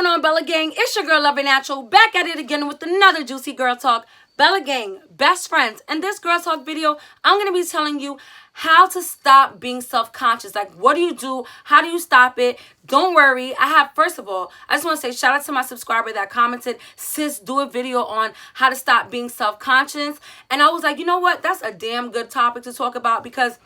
going on, Bella Gang? It's your girl, Loving Natural, back at it again with another juicy girl talk. Bella Gang, best friends. In this girl talk video, I'm going to be telling you how to stop being self-conscious. Like, what do you do? How do you stop it? Don't worry. First of all, I just want to say shout out to my subscriber that commented, sis, do a video on how to stop being self-conscious. And I was like, you know what? That's a damn good topic to talk about, because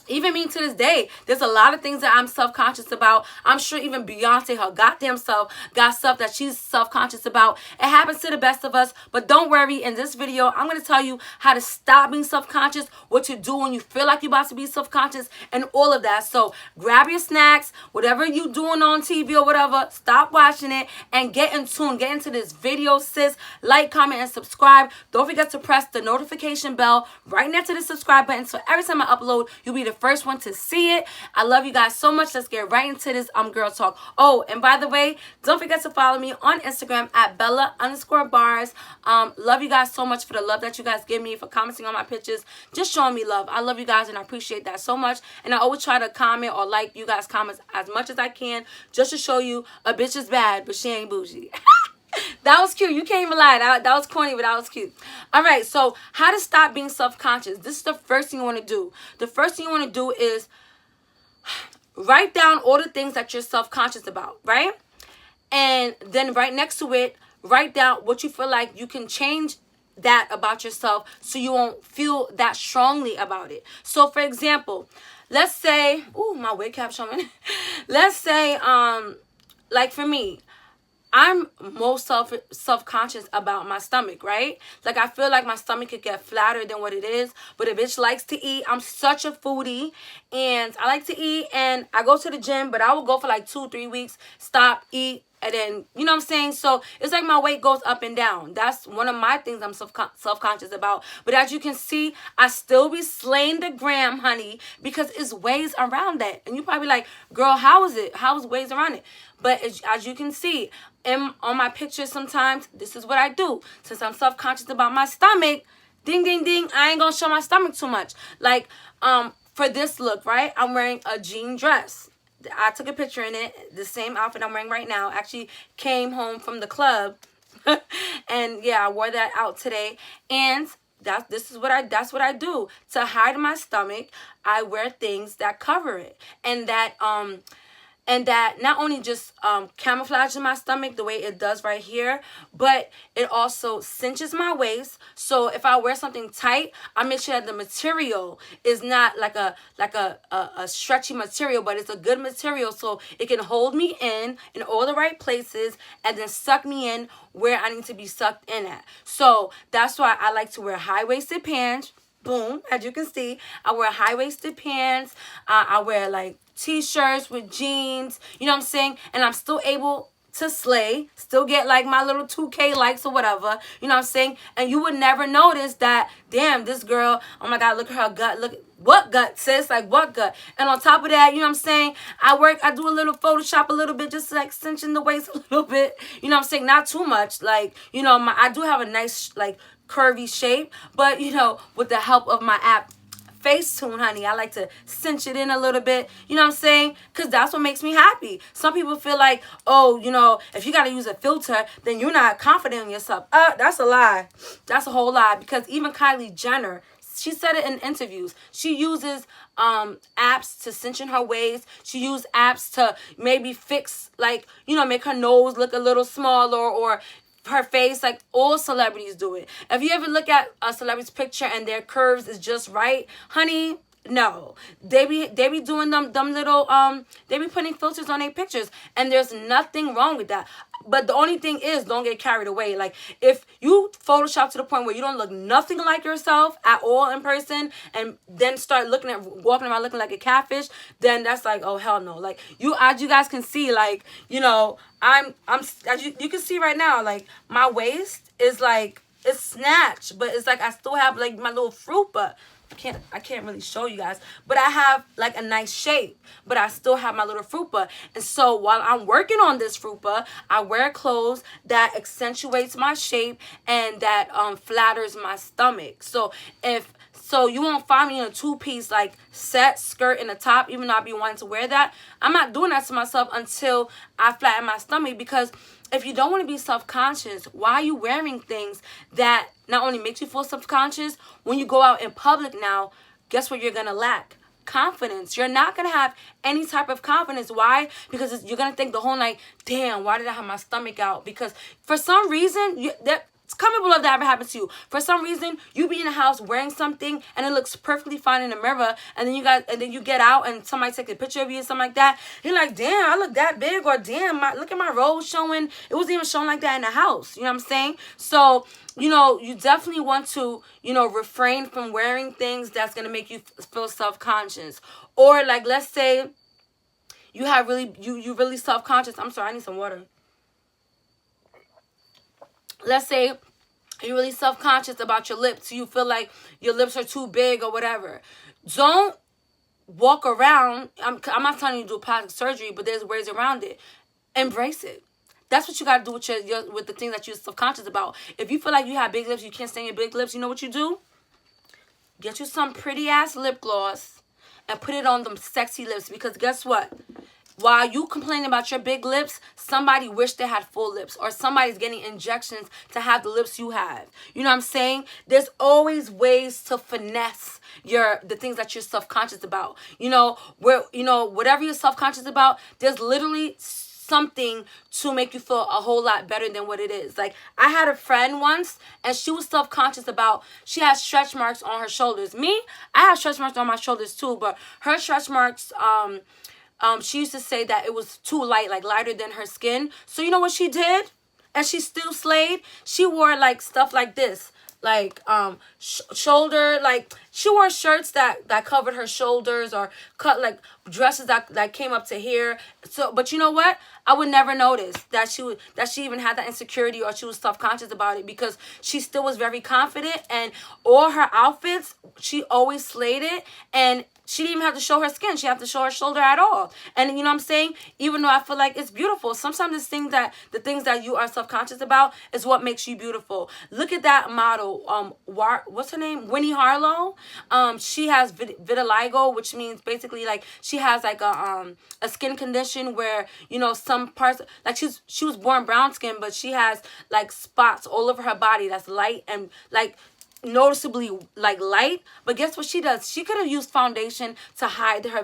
even me to this day, there's a lot of things that I'm self-conscious about. I'm sure even Beyonce, her goddamn self, got stuff that she's self-conscious about. It happens to the best of us. But don't worry, in this video, I'm going to tell you how to stop being self-conscious, what to do when you feel like you're about to be self-conscious, and all of that. So grab your snacks, whatever you doing on TV or whatever, stop watching it and get in tune. Get into this video, sis. Like, comment, and subscribe. Don't forget to press the notification bell right next to the subscribe button, so every time I upload, you'll be the first one to see it. I love you guys so much. Let's get right into this girl talk. Oh, and by the way, don't forget to follow me on Instagram at Bella_bars. Love you guys so much for the love that you guys give me, for commenting on my pictures, just showing me love. I love you guys and I appreciate that so much. And I always try to comment or like you guys' comments as much as I can, just to show you a bitch is bad, but she ain't bougie. That was cute. You can't even lie. That was corny, but that was cute. All right, so how to stop being self-conscious. This is the first thing you want to do. The first thing you want to do is write down all the things that you're self-conscious about, right? And then right next to it, write down what you feel like you can change that about yourself so you won't feel that strongly about it. So, for example, let's say, ooh, my wig cap showing. Let's say, like for me, I'm most self-conscious about my stomach, right? Like, I feel like my stomach could get flatter than what it is. But a bitch likes to eat. I'm such a foodie. And I like to eat. And I go to the gym. But I will go for like 2-3 weeks. Stop, eat. And then, you know what I'm saying? So, it's like my weight goes up and down. That's one of my things I'm self-conscious about. But as you can see, I still be slaying the gram, honey. Because it's ways around that. And you probably like, girl, how is it? How is ways around it? But as you can see, on my pictures sometimes, this is what I do. Since I'm self-conscious about my stomach, ding, ding, ding, I ain't gonna show my stomach too much. Like, for this look, right, I'm wearing a jean dress. I took a picture in it, the same outfit I'm wearing right now. Actually came home from the club. And yeah, I wore that out today. And that's what I do. To hide my stomach, I wear things that cover it. And that not only just camouflages my stomach the way it does right here, but it also cinches my waist. So if I wear something tight, I make sure that the material is not like a stretchy material, but it's a good material, so it can hold me in all the right places and then suck me in where I need to be sucked in at. So that's why I like to wear high-waisted pants. Boom, as you can see, I wear high-waisted pants. I wear like t-shirts with jeans, you know what I'm saying? And I'm still able to slay, still get like my little 2K likes or whatever, you know what I'm saying? And you would never notice that, damn, this girl, oh my God, look at her gut, look, what gut, sis? Like, what gut? And on top of that, you know what I'm saying, I do a little Photoshop a little bit, just like cinching the waist a little bit, you know what I'm saying? Not too much, like, you know, I do have a nice, like, curvy shape, but, you know, with the help of my app, Facetune, honey, I like to cinch it in a little bit, you know what I'm saying? Because that's what makes me happy. Some people feel like, oh, you know, if you got to use a filter, then you're not confident in yourself. That's a lie. That's a whole lie. Because even Kylie Jenner, she said it in interviews. She uses apps to cinch in her waist. She uses apps to maybe fix, like, you know, make her nose look a little smaller, or her face. Like, all celebrities do it. If you ever look at a celebrity's picture and their curves is just right, honey, no, they be doing them little they be putting filters on their pictures, and there's nothing wrong with that. But the only thing is, don't get carried away. Like, if you Photoshop to the point where you don't look nothing like yourself at all in person, and then start walking around looking like a catfish, then that's like, oh, hell no. Like, as you guys can see, like, you know, I'm as you can see right now, like, my waist is like, it's snatched, but it's like I still have like my little fruit, but I can't really show you guys, but I have like a nice shape, but I still have my little fupa. And so while I'm working on this fupa, I wear clothes that accentuates my shape and that flatters my stomach. So So you won't find me in a two-piece like set skirt and a top, even though I be wanting to wear that. I'm not doing that to myself until I flatten my stomach, because if you don't want to be self-conscious, why are you wearing things that not only makes you feel self-conscious? When you go out in public now, guess what you're going to lack? Confidence. You're not going to have any type of confidence. Why? Because you're going to think the whole night, damn, why did I have my stomach out? Because for some reason, comment below if that ever happened to you. For some reason, you be in the house wearing something and it looks perfectly fine in the mirror, and then you get out and somebody take a picture of you or something like that. You're like, damn, I look that big, or damn, look at my rolls showing. It wasn't even showing like that in the house. You know what I'm saying? So, you definitely want to, refrain from wearing things that's gonna make you feel self-conscious. Or like, let's say you have you really self-conscious. I'm sorry, I need some water. Let's say you're really self-conscious about your lips. You feel like your lips are too big or whatever. Don't walk around. I'm not telling you to do plastic surgery, but there's ways around it. Embrace it. That's what you got to do with the things that you're self-conscious about. If you feel like you have big lips, you can't stand your big lips, you know what you do? Get you some pretty-ass lip gloss and put it on them sexy lips, because guess what? While you complaining about your big lips, somebody wished they had full lips, or somebody's getting injections to have the lips you have. You know what I'm saying? There's always ways to finesse the things that you're self-conscious about. Whatever you're self-conscious about, there's literally something to make you feel a whole lot better than what it is. Like, I had a friend once, and she was self-conscious about, she has stretch marks on her shoulders. Me, I have stretch marks on my shoulders too, but her stretch marks, she used to say that it was too light, like lighter than her skin. So you know what she did? And she still slayed. She wore like stuff like this, like shoulder, like she wore shirts that covered her shoulders, or cut like dresses that came up to here. So, but you know what? I would never notice that she even had that insecurity, or she was self-conscious about it, because she still was very confident, and all her outfits, she always slayed it, and she didn't even have to show her skin. She didn't have to show her shoulder at all. And you know what I'm saying? Even though I feel like it's beautiful, sometimes the things that you are self-conscious about is what makes you beautiful. Look at that model. What's her name? Winnie Harlow. She has vitiligo, which means basically like she has like a skin condition where, some parts, like she was born brown skin, but she has like spots all over her body that's light and like noticeably like light. But guess what she does? She could have used foundation to hide her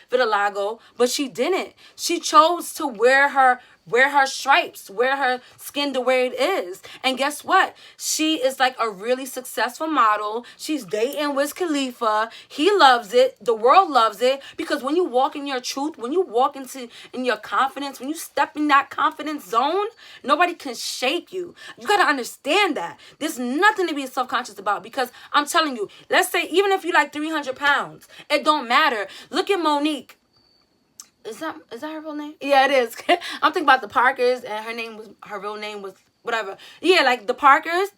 vitiligo, but she didn't. She chose to wear her stripes, wear her skin the way it is. And guess what? She is like a really successful model. She's dating Wiz Khalifa. He loves it. The world loves it. Because when you walk in your truth, when you walk in your confidence, when you step in that confidence zone, nobody can shake you. You got to understand that. There's nothing to be self-conscious about, because I'm telling you, let's say even if you like 300 pounds, it don't matter. Look at Monique. Is that her real name? Yeah, it is. I'm thinking about the Parkers, and her real name was whatever. Yeah, like the Parkers.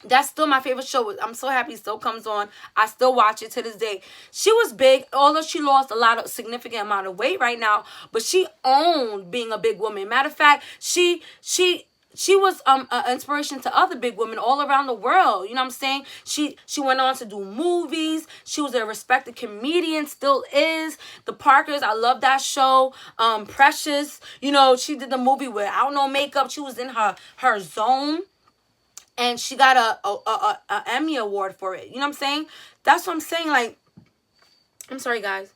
That's still my favorite show. I'm so happy it still comes on. I still watch it to this day. She was big, although she lost a significant amount of weight right now, but she owned being a big woman. Matter of fact, she was an inspiration to other big women all around the world. You know what I'm saying? She went on to do movies. She was a respected comedian, still is. The Parkers, I love that show. Precious, she did the movie without no makeup. She was in her zone. And she got a Emmy award for it. You know what I'm saying? That's what I'm saying. Like, I'm sorry, guys.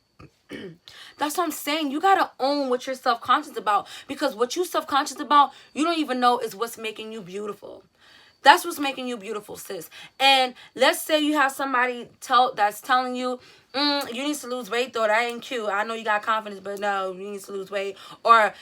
That's what I'm saying. You gotta own what you're self-conscious about, because what you're self-conscious about, you don't even know is what's making you beautiful. That's what's making you beautiful, sis. And let's say you have somebody that's telling you, you need to lose weight, though. That ain't cute. I know you got confidence, but no, you need to lose weight. Or,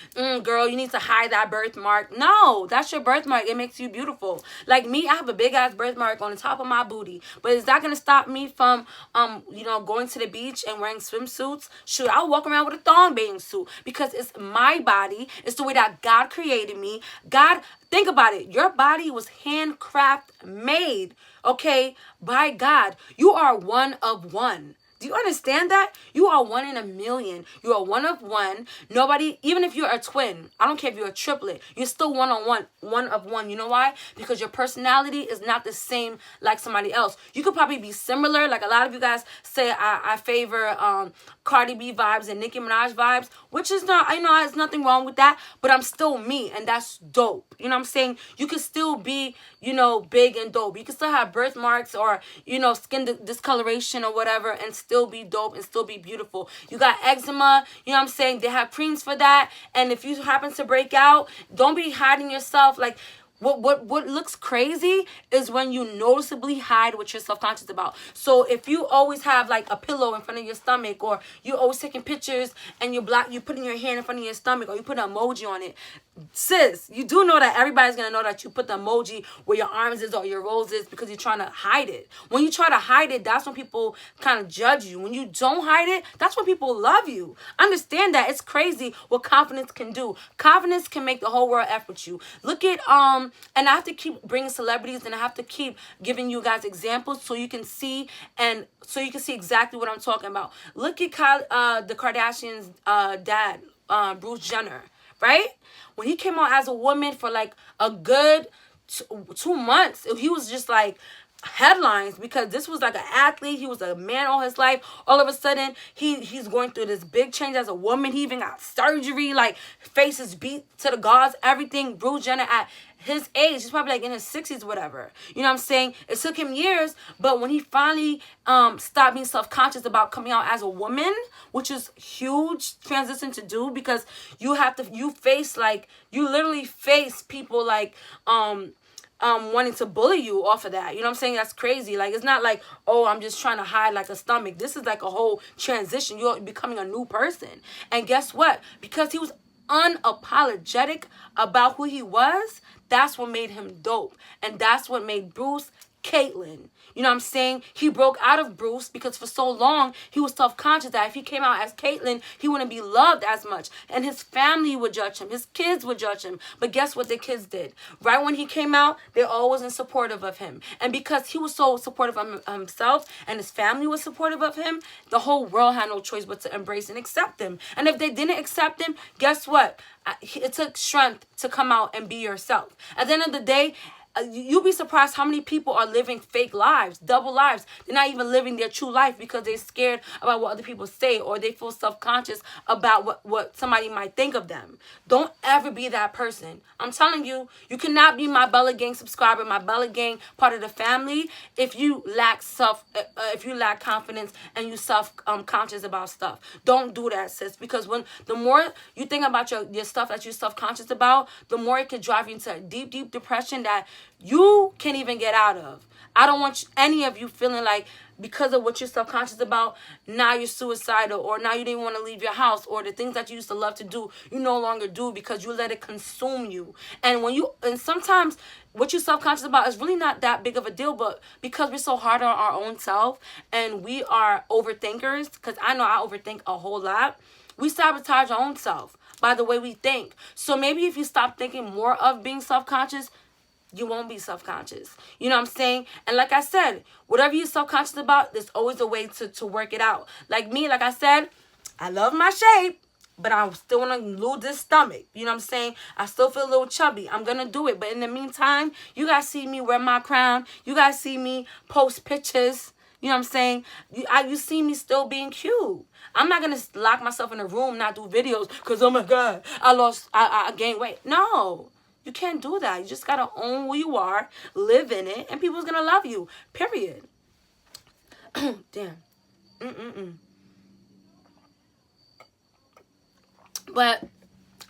girl, you need to hide that birthmark. No, that's your birthmark. It makes you beautiful. Like me, I have a big-ass birthmark on the top of my booty. But is that going to stop me from, going to the beach and wearing swimsuits? Shoot, I'll walk around with a thong bathing suit, because it's my body. It's the way that God created me. God, think about it. Your body was handcraft made, okay, by God. You are one of one. Do you understand that? You are one in a million. You are one of one. Nobody, even if you're a twin, I don't care if you're a triplet, you're still one on one, one of one. You know why? Because your personality is not the same like somebody else. You could probably be similar. Like a lot of you guys say I favor Cardi B vibes and Nicki Minaj vibes, which is not, I know there's nothing wrong with that, but I'm still me, and that's dope. You know what I'm saying? You can still be, you know, big and dope. You can still have birthmarks or, you know, skin discoloration or whatever and still be dope and still be beautiful. You got eczema, you know what I'm saying? They have creams for that. And if you happen to break out, don't be hiding yourself. Like, what looks crazy is when you noticeably hide what you're self-conscious about. So if you always have like a pillow in front of your stomach, or you always taking pictures and you putting your hand in front of your stomach, or you put an emoji on it, sis, you do know that everybody's gonna know that you put the emoji where your arms is or your rose is because you're trying to hide it. When you try to hide it, that's when people kind of judge you. When you don't hide it, that's when people love you. Understand that. It's crazy what confidence can do. Confidence can make the whole world F with you. Look at and I have to keep bringing celebrities, and I have to keep giving you guys examples so you can see, and so you can see exactly what I'm talking about. Look at the Kardashians' dad, Bruce Jenner, right? When he came out as a woman for like a good 2 months, he was just like headlines, because this was like an athlete. He was a man all his life. All of a sudden, he's going through this big change as a woman. He even got surgery, like face is beat to the gauze, everything. Bruce Jenner at his age, he's probably like in his 60s, whatever. You know what I'm saying? It took him years, but when he finally stopped being self-conscious about coming out as a woman, which is huge transition to do, because you literally face people like wanting to bully you off of that. You know what I'm saying? That's crazy. Like, it's not like, oh, I'm just trying to hide like a stomach. This is like a whole transition. You're becoming a new person. And guess what? Because he was unapologetic about who he was, that's what made him dope. And that's what made Bruce Caitlyn. You know what I'm saying? He broke out of Bruce because for so long he was self-conscious that if he came out as Caitlyn, he wouldn't be loved as much. And his family would judge him. His kids would judge him. But guess what the kids did? Right when he came out, they all wasn't supportive of him. And because he was so supportive of himself and his family was supportive of him, the whole world had no choice but to embrace and accept him. And if they didn't accept him, guess what? It took strength to come out and be yourself. At the end of the day, you'll be surprised how many people are living fake lives, double lives. They're not even living their true life because they're scared about what other people say, or they feel self-conscious about what somebody might think of them. Don't ever be that person. I'm telling you, you cannot be my Bella Gang subscriber, my Bella Gang part of the family, if you lack confidence and you self-conscious about stuff. Don't do that, sis, because when the more you think about your stuff that you're self-conscious about, the more it could drive you into a deep, deep depression that you can't even get out of. I don't want any of you feeling like because of what you're self-conscious about, now you're suicidal, or now you didn't want to leave your house, or the things that you used to love to do, you no longer do because you let it consume you. And sometimes what you're self-conscious about is really not that big of a deal, but because we're so hard on our own self and we are overthinkers, because I know I overthink a whole lot, we sabotage our own self by the way we think. So maybe if you stop thinking more of being self-conscious, you won't be self-conscious. You know what I'm saying? And like I said, whatever you're self-conscious about, there's always a way to work it out. Like me, like I said, I love my shape, but I still want to lose this stomach. You know what I'm saying? I still feel a little chubby. I'm going to do it. But in the meantime, you guys see me wear my crown. You guys see me post pictures. You know what I'm saying? You see me still being cute. I'm not going to lock myself in a room, not do videos because, oh my God, I gained weight. No. You can't do that. You just got to own who you are, live in it, and people's going to love you. Period. Damn. But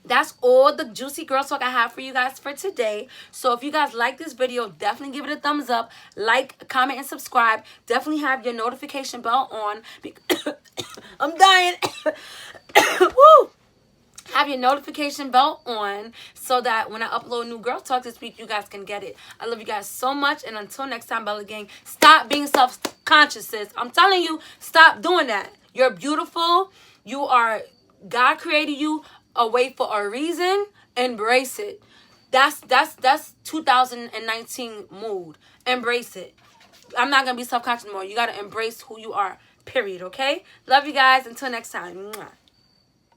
that's all the juicy girl talk I have for you guys for today. So if you guys like this video, definitely give it a thumbs up. Like, comment, and subscribe. Definitely have your notification bell on. I'm dying. Woo! Have your notification bell on so that when I upload new girl talk this week, you guys can get it. I love you guys so much. And until next time, Bella Gang, stop being self-conscious, sis. I'm telling you, stop doing that. You're beautiful. God created you a way for a reason. Embrace it. That's 2019 mood. Embrace it. I'm not going to be self-conscious anymore. You got to embrace who you are. Period, okay? Love you guys. Until next time. Mwah.